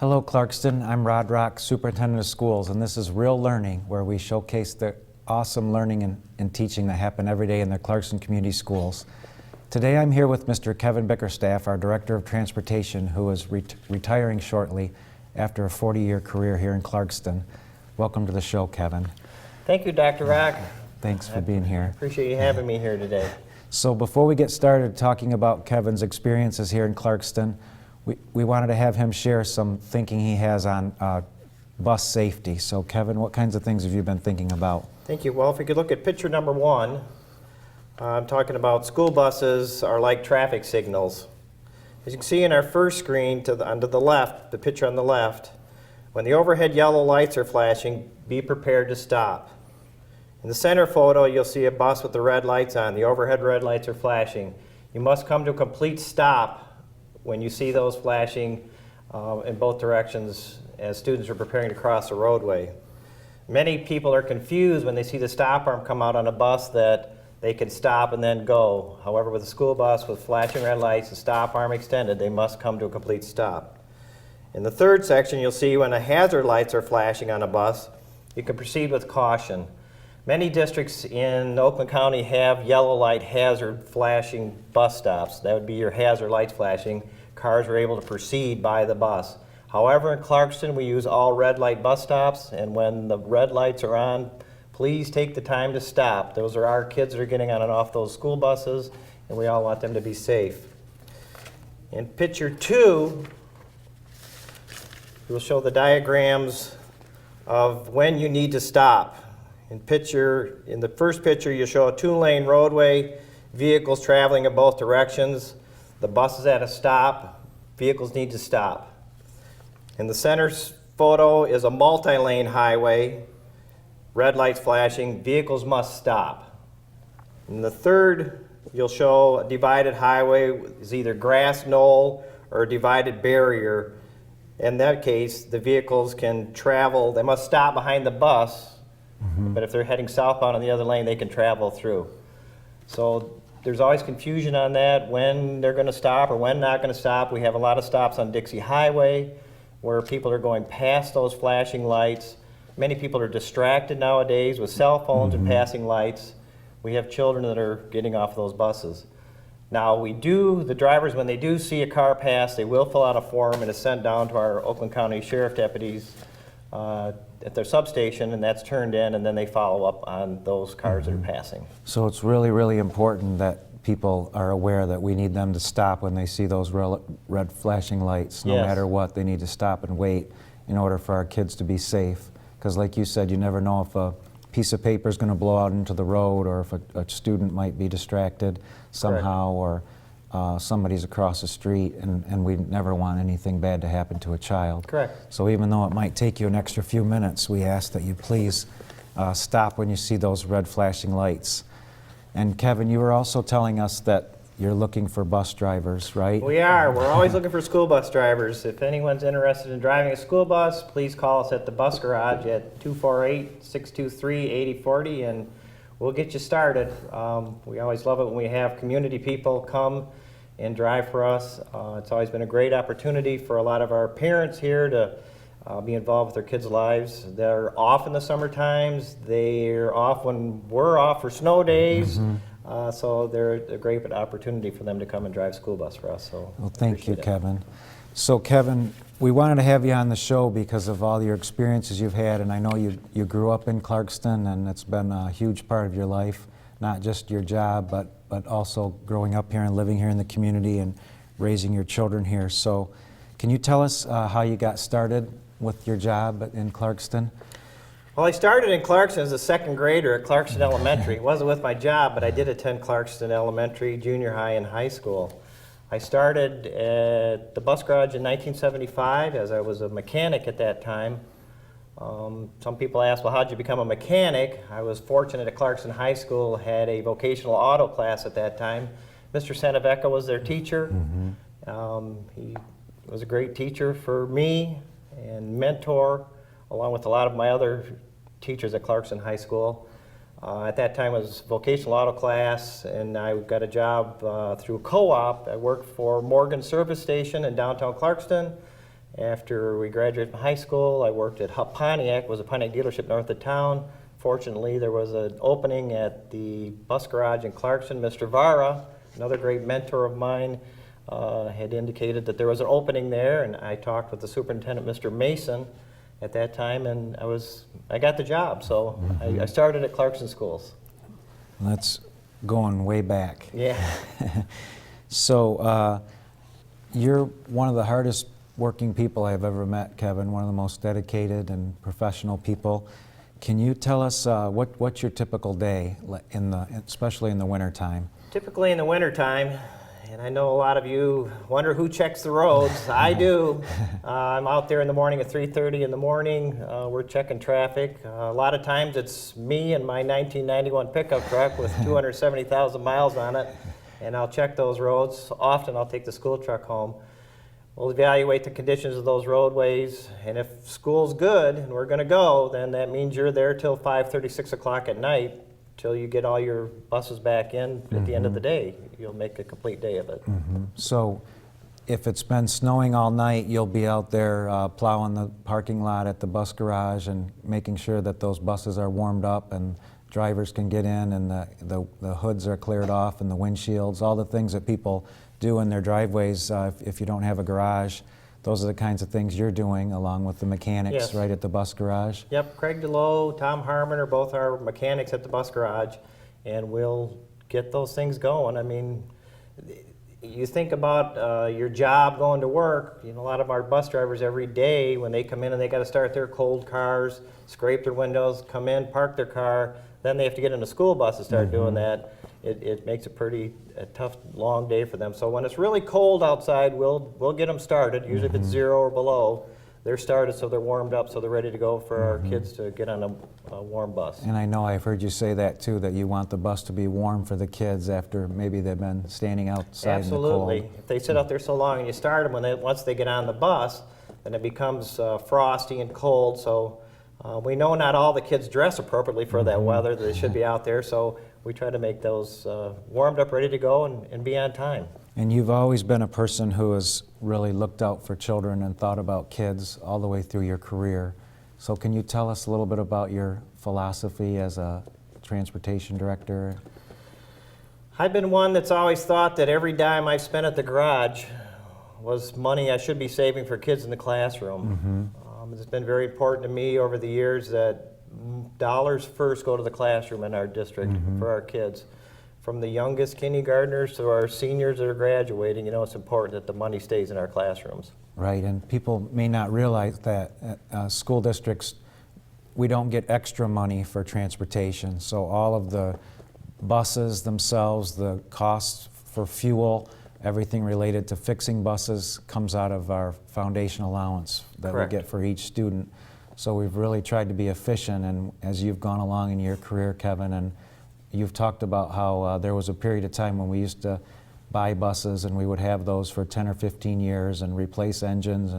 Hello Clarkston, I'm Rod Rock, Superintendent of Schools, and this is Real Learning, where we showcase the awesome learning and teaching that happen every day in the Clarkston Community Schools. Today I'm here with Mr. Kevin Bickerstaff, our Director of Transportation, who is retiring shortly after a 40-year career here in Clarkston. Welcome to the show, Kevin. Thank you, Dr. Rock. Thanks for being here. Appreciate you having me here today. So before we get started talking about Kevin's experiences here in Clarkston, we wanted to have him share some thinking he has on bus safety. So Kevin, what kinds of things have you been thinking about? Thank you. Well, if we could look at picture number one, I'm talking about school buses are like traffic signals. As you can see in our first screen onto the left, the picture on the left, when the overhead yellow lights are flashing, be prepared to stop. In the center photo, you'll see a bus with the red lights on. The overhead red lights are flashing. You must come to a complete stop when you see those flashing in both directions as students are preparing to cross the roadway. Many people are confused when they see the stop arm come out on a bus that they can stop and then go. However, with a school bus with flashing red lights, the stop arm extended, they must come to a complete stop. In the third section, you'll see when the hazard lights are flashing on a bus, you can proceed with caution. Many districts in Oakland County have yellow light hazard flashing bus stops. That would be your hazard lights flashing. Cars are able to proceed by the bus. However, in Clarkston, we use all red light bus stops, and when the red lights are on, please take the time to stop. Those are our kids that are getting on and off those school buses, and we all want them to be safe. In picture two, we'll show the diagrams of when you need to stop. In the first picture, you show a two-lane roadway, vehicles traveling in both directions. The bus is at a stop, vehicles need to stop. In the center photo is a multi-lane highway, red lights flashing, vehicles must stop. In the third, you'll show a divided highway is either grass knoll or a divided barrier. In that case, the vehicles can travel, they must stop behind the bus, but if they're heading southbound on the other lane, they can travel through. So there's always confusion on that, when they're going to stop or when not going to stop. We have a lot of stops on Dixie Highway where people are going past those flashing lights. Many people are distracted nowadays with cell phones and passing lights. We have children that are getting off those buses. Now the drivers, when they do see a car pass, they will fill out a form and it's sent down to our Oakland County Sheriff deputies at their substation, and that's turned in, and then they follow up on those cars that are passing. So it's really, really important that people are aware that we need them to stop when they see those red flashing lights. No matter what, they need to stop and wait in order for our kids to be safe. Because like you said, you never know if a piece of paper is going to blow out into the road, or if a student might be distracted somehow, or somebody's across the street, and we never want anything bad to happen to a child. Correct. So even though it might take you an extra few minutes, we ask that you please stop when you see those red flashing lights. And Kevin, you were also telling us that you're looking for bus drivers, right? We are. We're always looking for school bus drivers. If anyone's interested in driving a school bus, please call us at the bus garage at 248-623-8040, and we'll get you started. We always love it when we have community people come and drive for us. It's always been a great opportunity for a lot of our parents here to be involved with their kids' lives. They're off in the summer times. They're off when we're off for snow days. So they're a great opportunity for them to come and drive school bus for us. So well, thank you, Kevin. So Kevin, we wanted to have you on the show because of all your experiences you've had, and I know you grew up in Clarkston, and it's been a huge part of your life, not just your job, but also growing up here and living here in the community and raising your children here. So can you tell us how you got started with your job in Clarkston? Well, I started in Clarkston as a second grader at Clarkston Elementary. It wasn't with my job, but I did attend Clarkston Elementary, junior high, and high school. I started at the bus garage in 1975 as I was a mechanic at that time. Some people ask, well, how'd you become a mechanic? I was fortunate at Clarkston High School, had a vocational auto class at that time. Mr. Sanavecca was their teacher. He was a great teacher for me and mentor, along with a lot of my other teachers at Clarkston High School. At that time it was vocational auto class, and I got a job through co-op. I worked for Morgan Service Station in downtown Clarkston, After we graduated from high school, I worked at Pontiac, was a Pontiac dealership north of town. Fortunately, there was an opening at the bus garage in Clarkston. Mr. Vara, another great mentor of mine, had indicated that there was an opening there, and I talked with the superintendent, Mr. Mason, at that time, and I got the job. So I started at Clarkston Schools. That's going way back. Yeah. So you're one of the hardest working people I've ever met, Kevin, one of the most dedicated and professional people. Can you tell us what's your typical day, especially in the wintertime? Typically in the wintertime, and I know a lot of you wonder who checks the roads. I do. I'm out there in the morning at 3:30 in the morning. We're checking traffic. A lot of times it's me and my 1991 pickup truck with 270,000 miles on it, and I'll check those roads. Often I'll take the school truck home. We'll evaluate the conditions of those roadways, and if school's good and we're going to go, then that means you're there till 5:30, 6 o'clock at night, till you get all your buses back in at the end of the day. You'll make a complete day of it. So if it's been snowing all night, you'll be out there plowing the parking lot at the bus garage and making sure that those buses are warmed up and drivers can get in and the hoods are cleared off and the windshields, all the things that people do in their driveways if you don't have a garage. Those are the kinds of things you're doing along with the mechanics. Yes. Right at the bus garage. Yep, Craig DeLoe, Tom Harmon are both our mechanics at the bus garage, and we'll get those things going. I mean, you think about your job going to work. You know, a lot of our bus drivers every day when they come in and they got to start their cold cars, scrape their windows, come in, park their car, then they have to get in a school bus and start doing that. It makes a tough, long day for them. So when it's really cold outside, we'll get them started. Usually if it's 0 or below, they're started so they're warmed up, so they're ready to go for our kids to get on a warm bus. And I know I've heard you say that too, that you want the bus to be warm for the kids after maybe they've been standing outside Absolutely. in the cold. If they sit out there so long and you start them, once they get on the bus, then it becomes frosty and cold. So we know not all the kids dress appropriately for that weather. They should be out there. So we try to make those warmed up, ready to go, and be on time. And you've always been a person who has really looked out for children and thought about kids all the way through your career. So can you tell us a little bit about your philosophy as a transportation director? I've been one that's always thought that every dime I spent at the garage was money I should be saving for kids in the classroom. It's been very important to me over the years that dollars first go to the classroom in our district for our kids. From the youngest kindergartners to our seniors that are graduating, you know, it's important that the money stays in our classrooms. Right, and people may not realize that school districts, we don't get extra money for transportation. So all of the buses themselves, the costs for fuel, everything related to fixing buses comes out of our foundation allowance that Correct. we get for each student. So we've really tried to be efficient, and as you've gone along in your career, Kevin, and you've talked about how there was a period of time when we used to buy buses and we would have those for 10 or 15 years and replace engines,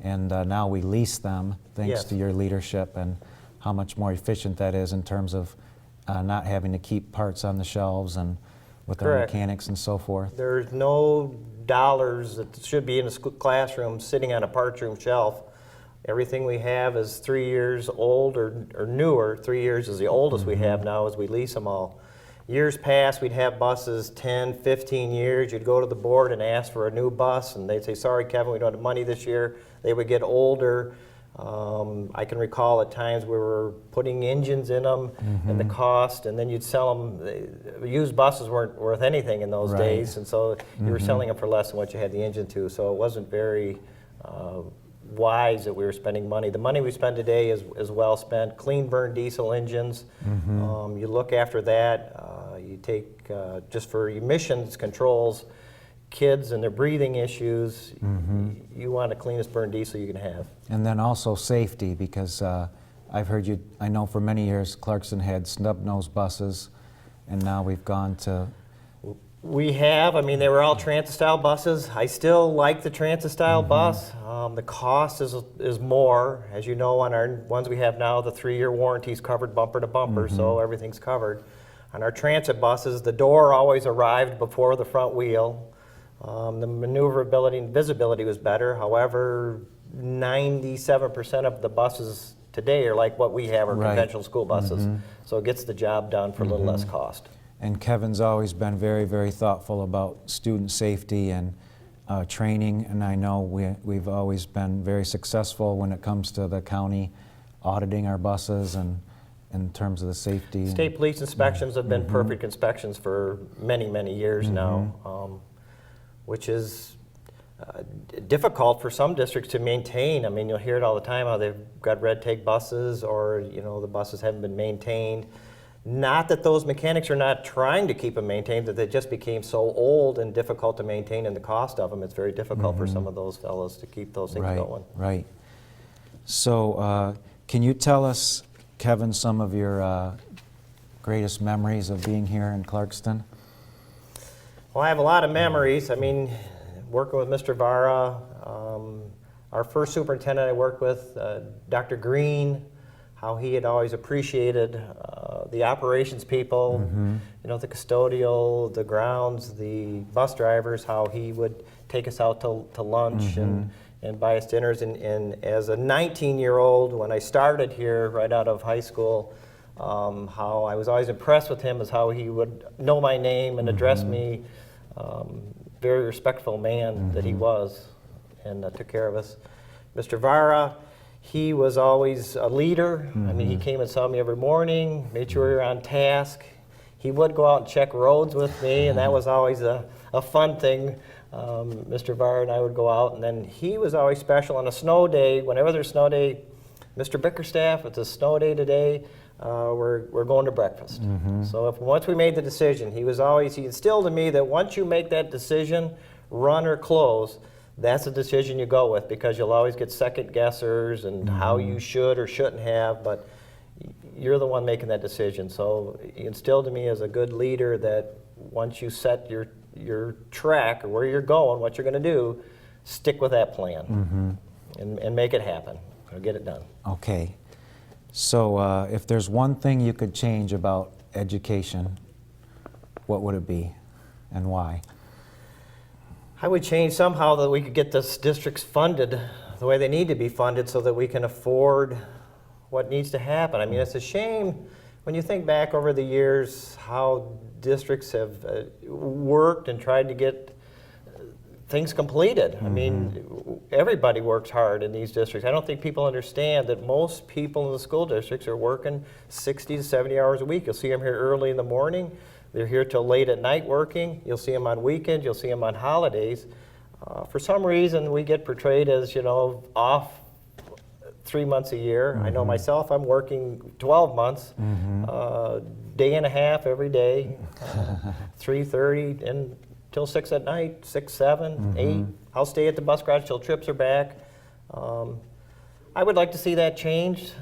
and now we lease them thanks Yes. to your leadership and how much more efficient that is in terms of not having to keep parts on the shelves and with our Correct. mechanics and so forth. There's no dollars that should be in a school classroom sitting on a parts room shelf. Everything we have is 3 years old or newer. 3 years is the oldest we have now as we lease them all. Years past, we'd have buses 10, 15 years. You'd go to the board and ask for a new bus, and they'd say, sorry, Kevin, we don't have money this year. They would get older. I can recall at times we were putting engines in them and the cost, and then you'd sell them. Used buses weren't worth anything in those Right. days, and so you were selling them for less than what you had the engine to. So it wasn't very wise that we were spending money. The money we spend today is well spent. Clean burn diesel engines. You look after that. You take just for emissions controls, kids and their breathing issues. You want the cleanest burn diesel you can have. And then also safety, because I've heard you, I know for many years Clarkston had snub-nosed buses, and now we've gone to... We have. I mean, they were all transit-style buses. I still like the transit-style bus. The cost is more. As you know, on our ones we have now, the 3-year warranty's covered bumper to bumper, so everything's covered. On our transit buses, the door always arrived before the front wheel. The maneuverability and visibility was better. However, 97% of the buses today are like what we have, are Right. conventional school buses. So it gets the job done for a little less cost. And Kevin's always been very, very thoughtful about student safety and training, and I know we've always been very successful when it comes to the county auditing our buses and in terms of the safety. State police inspections have been perfect inspections for many, many years now, which is difficult for some districts to maintain. I mean, you'll hear it all the time how they've got red tape buses, or the buses haven't been maintained. Not that those mechanics are not trying to keep them maintained, that they just became so old and difficult to maintain, and the cost of them, it's very difficult for some of those fellows to keep those things going. Right. So can you tell us, Kevin, some of your greatest memories of being here in Clarkston? Well, I have a lot of memories. I mean, working with Mr. Vara, our first superintendent I worked with, Dr. Green, how he had always appreciated the operations people, the custodial, the grounds, the bus drivers, how he would take us out to lunch and buy us dinners. And as a 19-year-old, when I started here right out of high school, how I was always impressed with him is how he would know my name and address me. Very respectful man that he was, and took care of us. Mr. Vara, he was always a leader. I mean, he came and saw me every morning, made sure we were on task. He would go out and check roads with me, and that was always a fun thing. Mr. Vara and I would go out, and then he was always special on a snow day. Whenever there's a snow day, Mr. Bickerstaff, it's a snow day today, we're going to breakfast. So once we made the decision, he instilled in me that once you make that decision, run or close, that's the decision you go with, because you'll always get second guessers and how you should or shouldn't have, but you're the one making that decision. So he instilled in me as a good leader that once you set your track or where you're going, what you're going to do, stick with that plan and make it happen or get it done. Okay. So if there's one thing you could change about education, what would it be and why? I would change somehow that we could get this districts funded the way they need to be funded so that we can afford what needs to happen. I mean, it's a shame when you think back over the years how districts have worked and tried to get things completed. I mean, everybody works hard in these districts. I don't think people understand that most people in the school districts are working 60 to 70 hours a week. You'll see them here early in the morning. They're here till late at night working. You'll see them on weekends. You'll see them on holidays. For some reason, we get portrayed as, off 3 months a year. I know myself, I'm working 12 months, day and a half every day, 3:30 until 6 at night, 6, 7, 8. I'll stay at the bus garage till trips are back. I would like to see that changed.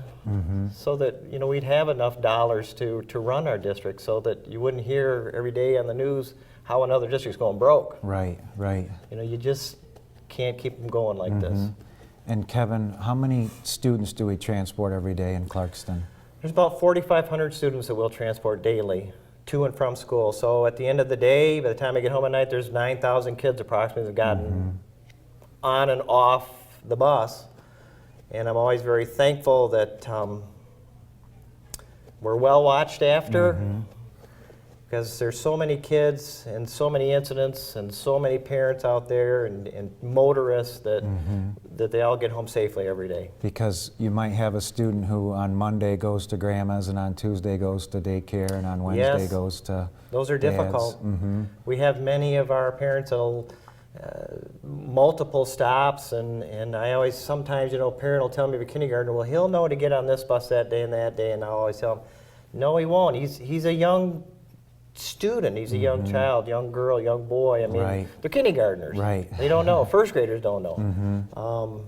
So that we'd have enough dollars to run our district, so that you wouldn't hear every day on the news how another district's going broke. Right. You just can't keep them going like this. And Kevin, how many students do we transport every day in Clarkston? There's about 4,500 students that we'll transport daily to and from school. So at the end of the day, by the time I get home at night, there's 9,000 kids approximately that have gotten on and off the bus. And I'm always very thankful that we're well watched after, because there's so many kids and so many incidents and so many parents out there and motorists that they all get home safely every day. Because you might have a student who on Monday goes to grandma's and on Tuesday goes to daycare and on Wednesday goes to Those are dad's. difficult. We have many of our parents that'll multiple stops, and I always, sometimes, a parent will tell me, the kindergartner, well, he'll know to get on this bus that day, and I always tell him, no, he won't. He's a young student. He's a young child, young girl, young boy. I mean, they're kindergartners. They don't know. First graders don't know.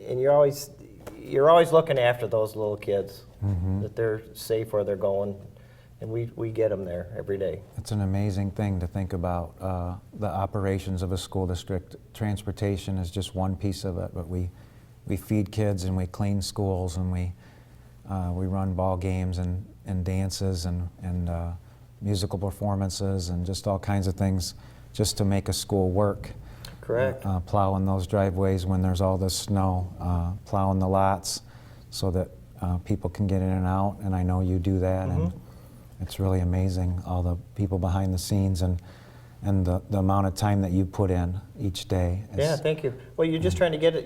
And you're always looking after those little kids, that they're safe where they're going. And we get them there every day. It's an amazing thing to think about, the operations of a school district. Transportation is just one piece of it, but we feed kids and we clean schools and we run ball games and dances and musical performances and just all kinds of things just to make a school work. Correct. Plowing those driveways when there's all this snow, plowing the lots so that people can get in and out, and I know you do that, and it's really amazing, all the people behind the scenes and the amount of time that you put in each day. Yeah, thank you. Well, you're just trying to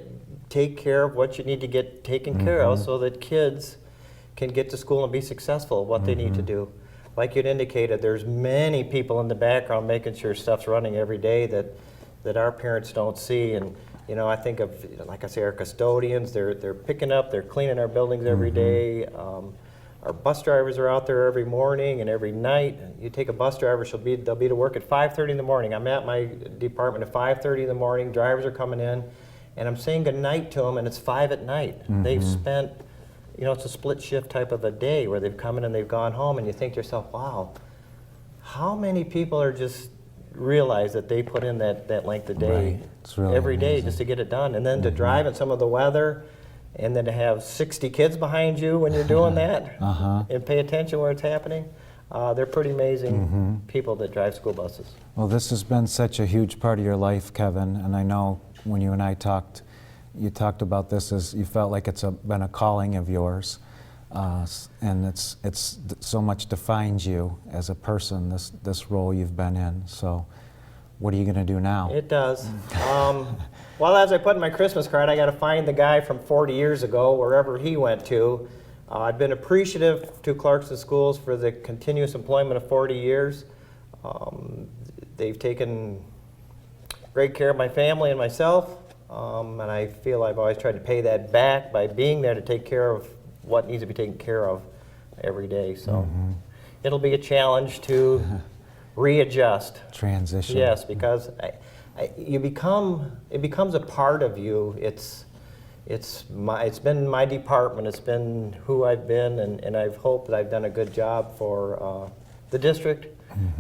take care of what you need to get taken care of so that kids can get to school and be successful at what they need to do. Like you'd indicated, there's many people in the background making sure stuff's running every day that our parents don't see. And you know, I think of, like I say, our custodians, they're picking up, they're cleaning our buildings every day. Our bus drivers are out there every morning and every night. You take a bus driver, they'll be to work at 5:30 in the morning. I'm at my department at 5:30 in the morning, drivers are coming in, and I'm saying goodnight to them, and it's 5 at night. They've spent, you know, it's a split shift type of a day where they've come in and they've gone home, and you think to yourself, wow, how many people are just realize that they put in that length of day really every day just to get it done, and then to drive in some of the weather, and then to have 60 kids behind you when you're doing that, and pay attention where it's happening. They're pretty amazing people that drive school buses. Well, this has been such a huge part of your life, Kevin, and I know when you and I talked, you talked about this as you felt like it's been a calling of yours, and it's so much defines you as a person, this role you've been in. So what are you going to do now? It does. Well, as I put in my Christmas card, I got to find the guy from 40 years ago, wherever he went to. I've been appreciative to Clarkston Schools for the continuous employment of 40 years. They've taken great care of my family and myself, and I feel I've always tried to pay that back by being there to take care of what needs to be taken care of every day. So it'll be a challenge to readjust. Transition. Yes, because it becomes a part of you. It's been my department. It's been who I've been, and I've hoped that I've done a good job for the district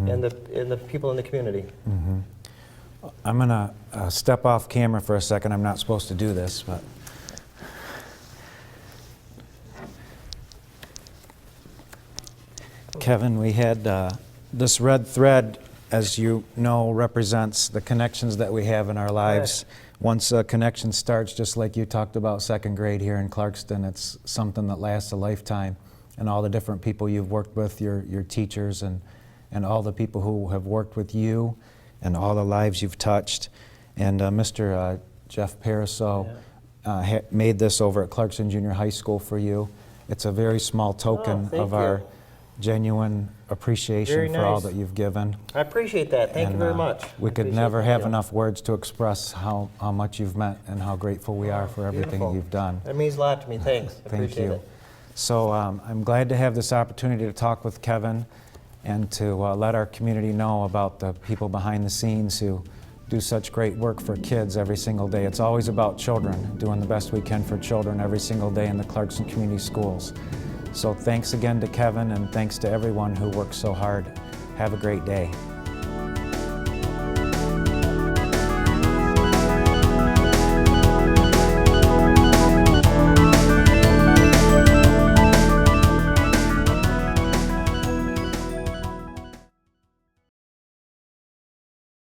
and the people in the community. I'm gonna step off camera for a second. I'm not supposed to do this, but Kevin, we had this red thread, as you know, represents the connections that we have in our lives. Once a connection starts, just like you talked about second grade here in Clarkston, it's something that lasts a lifetime. And all the different people you've worked with, your teachers, and all the people who have worked with you, and all the lives you've touched. And Mr. Jeff Pariseau made this over at Clarkston Junior High School for you. It's a very small token of our genuine appreciation for all that you've given. I appreciate that. Thank you very much. We could never have enough words to express how much you've meant and how grateful we are for everything you've done. That means a lot to me. Thanks. Thank you. So I'm glad to have this opportunity to talk with Kevin and to let our community know about the people behind the scenes who do such great work for kids every single day. It's always about children, doing the best we can for children every single day in the Clarkston Community Schools. So thanks again to Kevin, and thanks to everyone who works so hard. Have a great day.